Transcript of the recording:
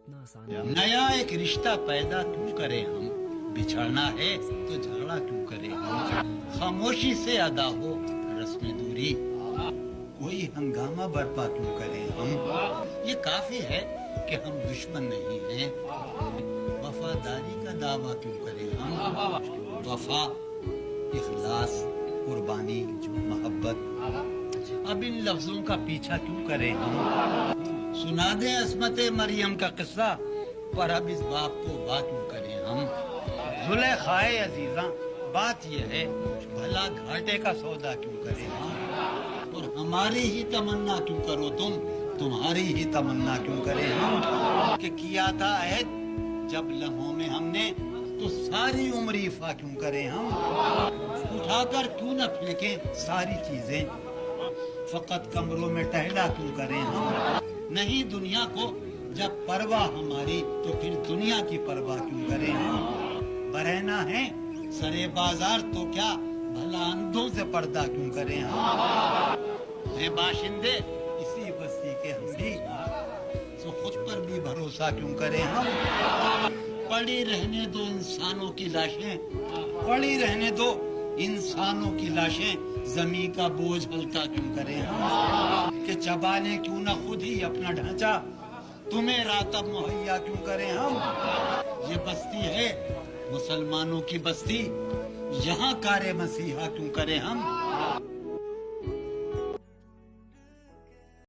इतना आसान है। नया एक रिश्ता पैदा क्यों करें हम, बिछड़ना है तो झगड़ा क्यों करें हम, खामोशी से अदा हो रस्म दूरी, कोई हंगामा बर्पा क्यों करें हम, ये काफी है कि हम दुश्मन नहीं हैं, वफादारी का दावा क्यों करें हम, वफा, इखलास, कुर्बानी, मोहब्बत, अब इन लफ्जों का पीछा क्यों करें हम, सुना दे अस्मत मरियम का किस्सा, पर अब इस बाप को वाह क्यों करें हम, जुलेखाए अजीजा, बात यह है भला घाटे का सौदा क्यों करें हम, और हमारी ही तमन्ना क्यों करो तुम, तुम्हारी ही तमन्ना क्यों करें हम, कि किया था अहद जब लम्हों में हमने, तो सारी उम्र इफा क्यों करें हम, उठाकर क्यों न फेंकें सारी चीजें, फकत कमरों में टहला क्यों करें हम, नहीं दुनिया को जब परवाह हमारी, तो फिर दुनिया की परवाह क्यों करें हम, बरहना है सरे बाजार तो क्या, भला अंधों से पर्दा क्यों करें हम, है बाशिंदे इसी बस्ती के हम भी, तो खुद पर भी भरोसा क्यों करें हम, पड़ी रहने दो इंसानों की लाशें, पड़ी रहने दो इंसानों की लाशें, जमीन का बोझ हल्का क्यों करें हम, कि चबाने क्यों न खुद ही अपना ढांचा, तुम्हें रातब मुहैया क्यों करें हम, ये बस्ती है मुसलमानों की बस्ती, यहाँ कारे मसीहा क्यों करें हम,